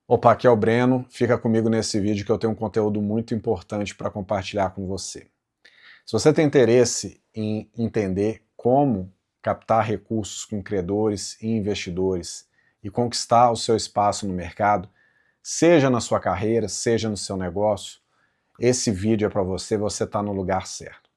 Opa, aqui é o Breno. Fica comigo nesse vídeo que eu tenho um conteúdo muito importante para compartilhar com você. Se você tem interesse em entender como captar recursos com credores e investidores e conquistar o seu espaço no mercado, seja na sua carreira, seja no seu negócio, esse vídeo é para você, você está no lugar certo.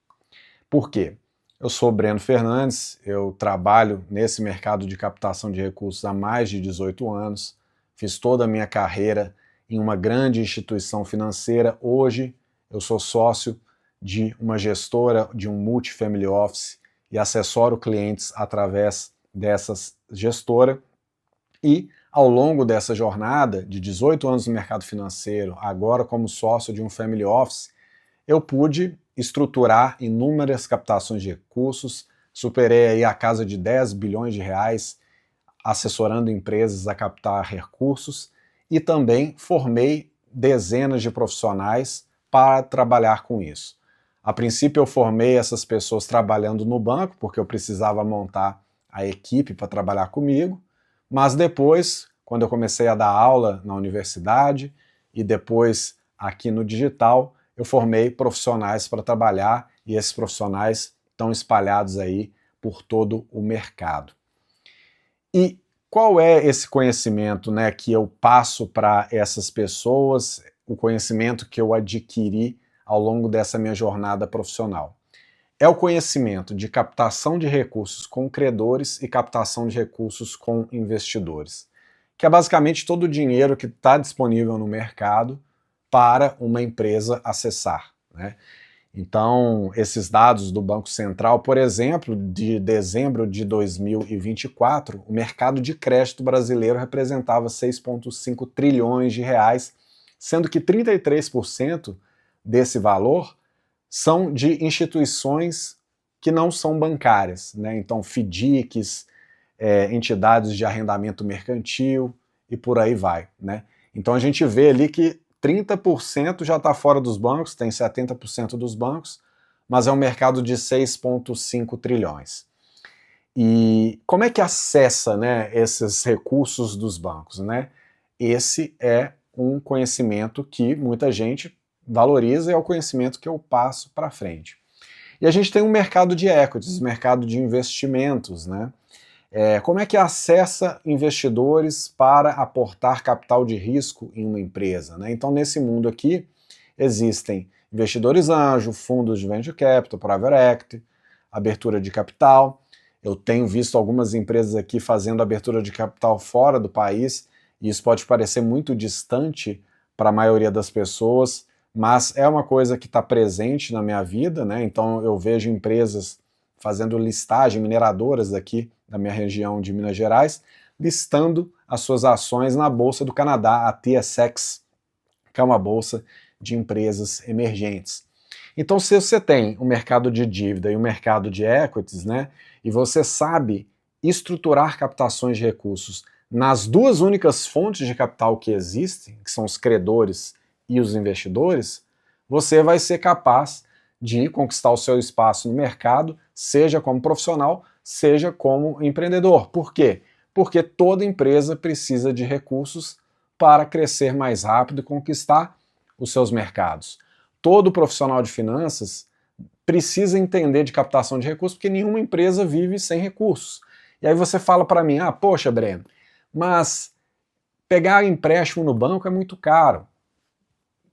Por quê? Eu sou o Breno Fernandes, eu trabalho nesse mercado de captação de recursos há mais de 18 anos, fiz toda a minha carreira em uma grande instituição financeira. Hoje eu sou sócio de uma gestora de um multifamily office e assessoro clientes através dessa gestora. E ao longo dessa jornada de 18 anos no mercado financeiro, agora como sócio de um family office, eu pude estruturar inúmeras captações de recursos, superei aí a casa de 10 bilhões de reais assessorando empresas a captar recursos e também formei dezenas de profissionais para trabalhar com isso. A princípio eu formei essas pessoas trabalhando no banco, porque eu precisava montar a equipe para trabalhar comigo, mas depois, quando eu comecei a dar aula na universidade e depois aqui no digital, eu formei profissionais para trabalhar e esses profissionais estão espalhados aí por todo o mercado. E qual é esse conhecimento, né, que eu passo para essas pessoas, o conhecimento que eu adquiri ao longo dessa minha jornada profissional? É o conhecimento de captação de recursos com credores e captação de recursos com investidores, que é basicamente todo o dinheiro que está disponível no mercado para uma empresa acessar, né? Então, esses dados do Banco Central, por exemplo, de dezembro de 2024, o mercado de crédito brasileiro representava 6,5 trilhões de reais, sendo que 33% desse valor são de instituições que não são bancárias, né? Então, FDICs, entidades de arrendamento mercantil e por aí vai, né? Então a gente vê ali que 30% já está fora dos bancos, tem 70% dos bancos, mas é um mercado de 6,5 trilhões. E como é que acessa, né, esses recursos dos bancos, né? Esse é um conhecimento que muita gente valoriza e é o conhecimento que eu passo para frente. E a gente tem um mercado de equities, mercado de investimentos, né? Como é que acessa investidores para aportar capital de risco em uma empresa, né? Então, nesse mundo aqui, existem investidores anjo, fundos de venture capital, private equity, abertura de capital. Eu tenho visto algumas empresas aqui fazendo abertura de capital fora do país, e isso pode parecer muito distante para a maioria das pessoas, mas é uma coisa que está presente na minha vida, né? Então, eu vejo empresas fazendo listagem, mineradoras aqui da minha região de Minas Gerais, listando as suas ações na Bolsa do Canadá, a TSX, que é uma bolsa de empresas emergentes. Então, se você tem um mercado de dívida e um mercado de equities, né, e você sabe estruturar captações de recursos nas duas únicas fontes de capital que existem, que são os credores e os investidores, você vai ser capaz de conquistar o seu espaço no mercado, seja como profissional, seja como empreendedor. Por quê? Porque toda empresa precisa de recursos para crescer mais rápido e conquistar os seus mercados. Todo profissional de finanças precisa entender de captação de recursos, porque nenhuma empresa vive sem recursos. E aí você fala para mim, poxa, Breno, mas pegar empréstimo no banco é muito caro.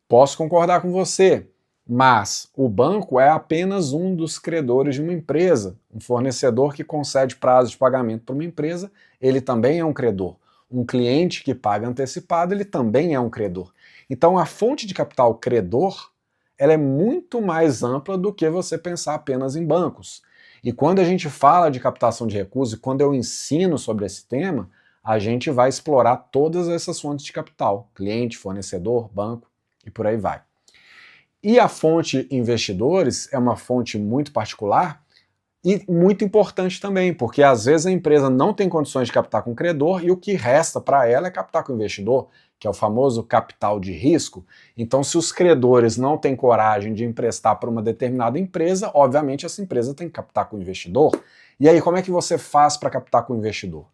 Posso concordar com você, mas o banco é apenas um dos credores de uma empresa. Um fornecedor que concede prazo de pagamento para uma empresa, ele também é um credor. Um cliente que paga antecipado, ele também é um credor. Então a fonte de capital credor, ela é muito mais ampla do que você pensar apenas em bancos. E quando a gente fala de captação de recursos, e quando eu ensino sobre esse tema, a gente vai explorar todas essas fontes de capital: cliente, fornecedor, banco e por aí vai. E a fonte investidores é uma fonte muito particular e muito importante também, porque às vezes a empresa não tem condições de captar com credor e o que resta para ela é captar com investidor, que é o famoso capital de risco. Então, se os credores não têm coragem de emprestar para uma determinada empresa, obviamente essa empresa tem que captar com investidor. E aí, como é que você faz para captar com investidor?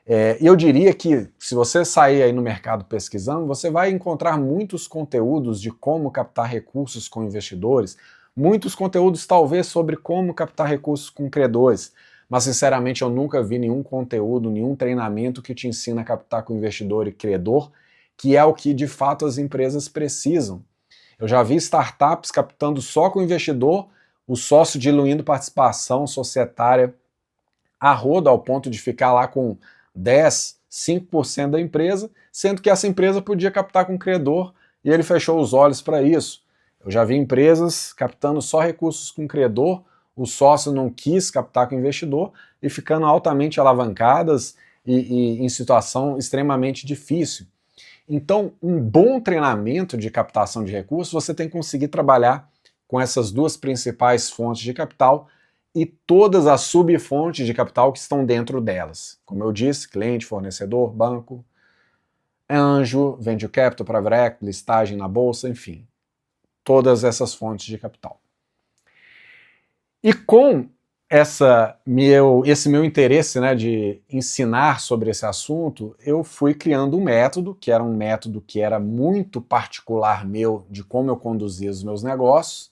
E eu diria que, se você sair aí no mercado pesquisando, você vai encontrar muitos conteúdos de como captar recursos com investidores, muitos conteúdos talvez sobre como captar recursos com credores, mas sinceramente eu nunca vi nenhum conteúdo, nenhum treinamento que te ensina a captar com investidor e credor, que é o que de fato as empresas precisam. Eu já vi startups captando só com investidor, o sócio diluindo participação societária a rodo ao ponto de ficar lá com 10, 5% da empresa, sendo que essa empresa podia captar com credor e ele fechou os olhos para isso. Eu já vi empresas captando só recursos com credor, o sócio não quis captar com investidor e ficando altamente alavancadas e em situação extremamente difícil. Então, um bom treinamento de captação de recursos, você tem que conseguir trabalhar com essas duas principais fontes de capital e todas as subfontes de capital que estão dentro delas. Como eu disse, cliente, fornecedor, banco, anjo, venture capital, private equity, listagem na bolsa, enfim. Todas essas fontes de capital. E com esse meu interesse, né, de ensinar sobre esse assunto, eu fui criando um método que era muito particular meu, de como eu conduzia os meus negócios,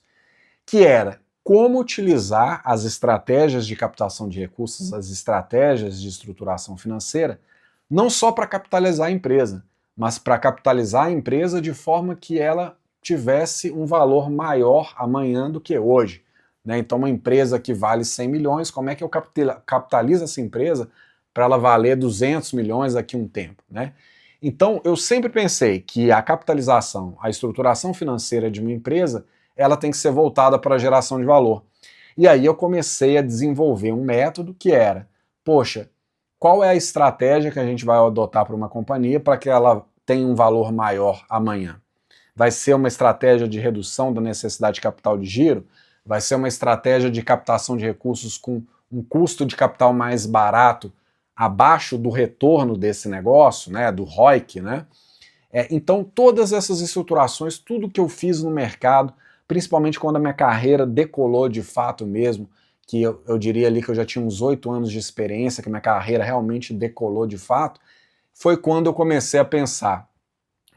que era como utilizar as estratégias de captação de recursos, as estratégias de estruturação financeira, não só para capitalizar a empresa, mas para capitalizar a empresa de forma que ela tivesse um valor maior amanhã do que hoje. Então, uma empresa que vale 100 milhões, como é que eu capitalizo essa empresa para ela valer 200 milhões daqui a um tempo? Então, eu sempre pensei que a capitalização, a estruturação financeira de uma empresa, ela tem que ser voltada para a geração de valor. E aí eu comecei a desenvolver um método que era, poxa, qual é a estratégia que a gente vai adotar para uma companhia para que ela tenha um valor maior amanhã? Vai ser uma estratégia de redução da necessidade de capital de giro? Vai ser uma estratégia de captação de recursos com um custo de capital mais barato, abaixo do retorno desse negócio, do ROIC, então, todas essas estruturações, tudo que eu fiz no mercado, principalmente quando a minha carreira decolou de fato mesmo, que eu diria ali que eu já tinha uns 8 anos de experiência, que a minha carreira realmente decolou de fato, foi quando eu comecei a pensar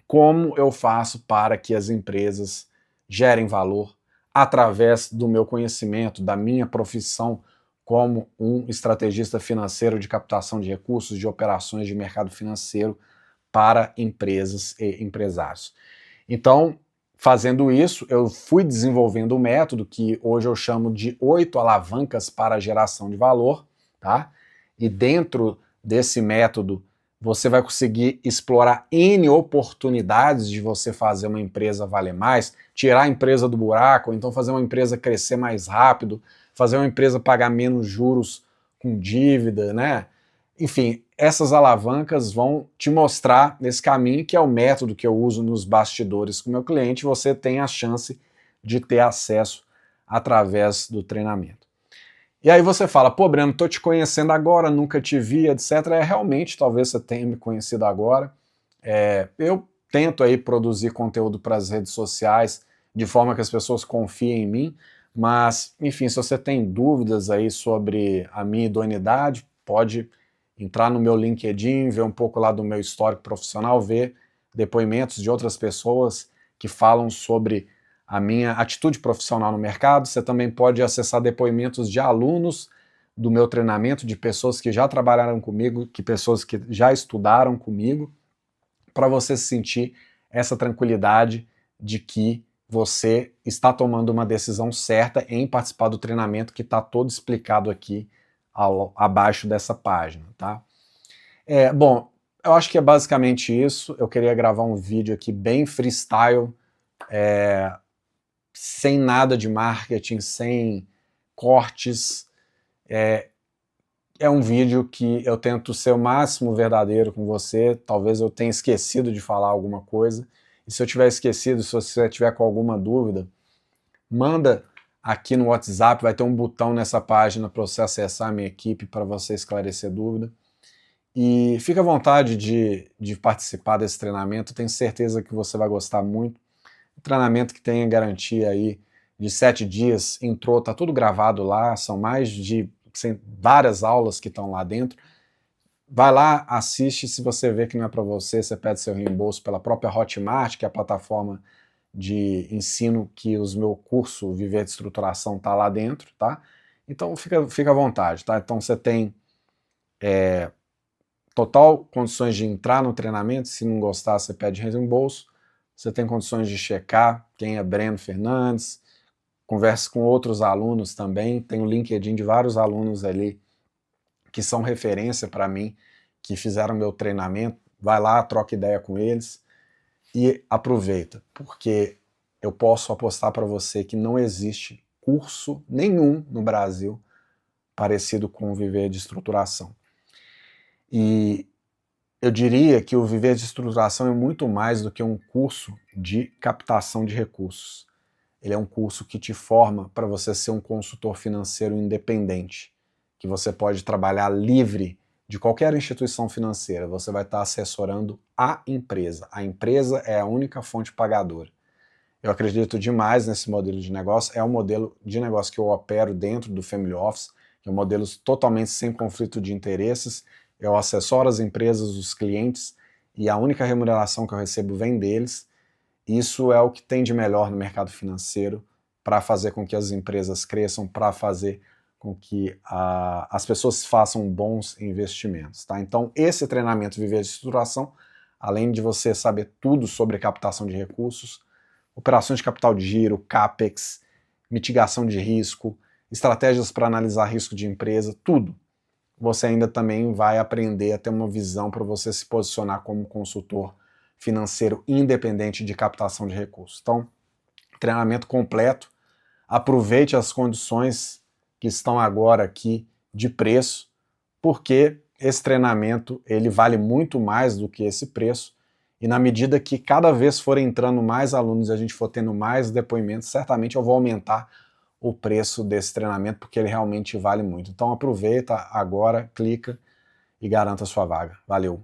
como eu faço para que as empresas gerem valor através do meu conhecimento, da minha profissão como um estrategista financeiro de captação de recursos, de operações de mercado financeiro para empresas e empresários. Então, fazendo isso, eu fui desenvolvendo um método que hoje eu chamo de 8 alavancas para a geração de valor, tá? E dentro desse método, você vai conseguir explorar N oportunidades de você fazer uma empresa valer mais, tirar a empresa do buraco, ou então fazer uma empresa crescer mais rápido, fazer uma empresa pagar menos juros com dívida, Enfim, essas alavancas vão te mostrar nesse caminho, que é o método que eu uso nos bastidores com o meu cliente, você tem a chance de ter acesso através do treinamento. E aí você fala, pô, Breno, estou te conhecendo agora, nunca te vi, etc. Realmente, talvez você tenha me conhecido agora. Eu tento aí produzir conteúdo para as redes sociais, de forma que as pessoas confiem em mim, mas, enfim, se você tem dúvidas aí sobre a minha idoneidade, pode entrar no meu LinkedIn, ver um pouco lá do meu histórico profissional, ver depoimentos de outras pessoas que falam sobre a minha atitude profissional no mercado. Você também pode acessar depoimentos de alunos do meu treinamento, de pessoas que já trabalharam comigo, pessoas que já estudaram comigo, para você sentir essa tranquilidade de que você está tomando uma decisão certa em participar do treinamento que está todo explicado aqui abaixo dessa página, tá? Bom, eu acho que é basicamente isso. Eu queria gravar um vídeo aqui bem freestyle, sem nada de marketing, sem cortes. É um vídeo que eu tento ser o máximo verdadeiro com você. Talvez eu tenha esquecido de falar alguma coisa. E se eu tiver esquecido, se você tiver com alguma dúvida, manda aqui no WhatsApp, vai ter um botão nessa página para você acessar a minha equipe para você esclarecer dúvida. E fica à vontade de participar desse treinamento, tenho certeza que você vai gostar muito. Um treinamento que tem a garantia aí de 7 dias, entrou, tá tudo gravado lá, são mais de várias aulas que estão lá dentro. vai lá, assiste, se você vê que não é para você, você pede seu reembolso pela própria Hotmart, que é a plataforma de ensino que o meu curso Viver de Estruturação está lá dentro, tá? Então fica à vontade, tá? Então você tem total condições de entrar no treinamento, se não gostar você pede reembolso, você tem condições de checar quem é Breno Fernandes, converse com outros alunos também, tem o LinkedIn de vários alunos ali que são referência para mim, que fizeram meu treinamento, vai lá, troca ideia com eles e aproveita, porque eu posso apostar para você que não existe curso nenhum no Brasil parecido com o Viver de Estruturação. E eu diria que o Viver de Estruturação é muito mais do que um curso de captação de recursos. Ele é um curso que te forma para você ser um consultor financeiro independente, que você pode trabalhar livre de qualquer instituição financeira. Você vai estar assessorando a empresa. A empresa é a única fonte pagadora. Eu acredito demais nesse modelo de negócio. É um modelo de negócio que eu opero dentro do Family Office, que é um modelo totalmente sem conflito de interesses. Eu assessoro as empresas, os clientes, e a única remuneração que eu recebo vem deles. Isso é o que tem de melhor no mercado financeiro para fazer com que as empresas cresçam, para fazer com que as pessoas façam bons investimentos. Tá? Então, esse treinamento Viver de Estruturação, além de você saber tudo sobre captação de recursos, operações de capital de giro, CAPEX, mitigação de risco, estratégias para analisar risco de empresa, tudo. Você ainda também vai aprender a ter uma visão para você se posicionar como consultor financeiro independente de captação de recursos. Então, treinamento completo, aproveite as condições que estão agora aqui de preço, porque esse treinamento ele vale muito mais do que esse preço, e na medida que cada vez for entrando mais alunos e a gente for tendo mais depoimentos, certamente eu vou aumentar o preço desse treinamento, porque ele realmente vale muito. Então aproveita agora, clica e garanta a sua vaga. Valeu!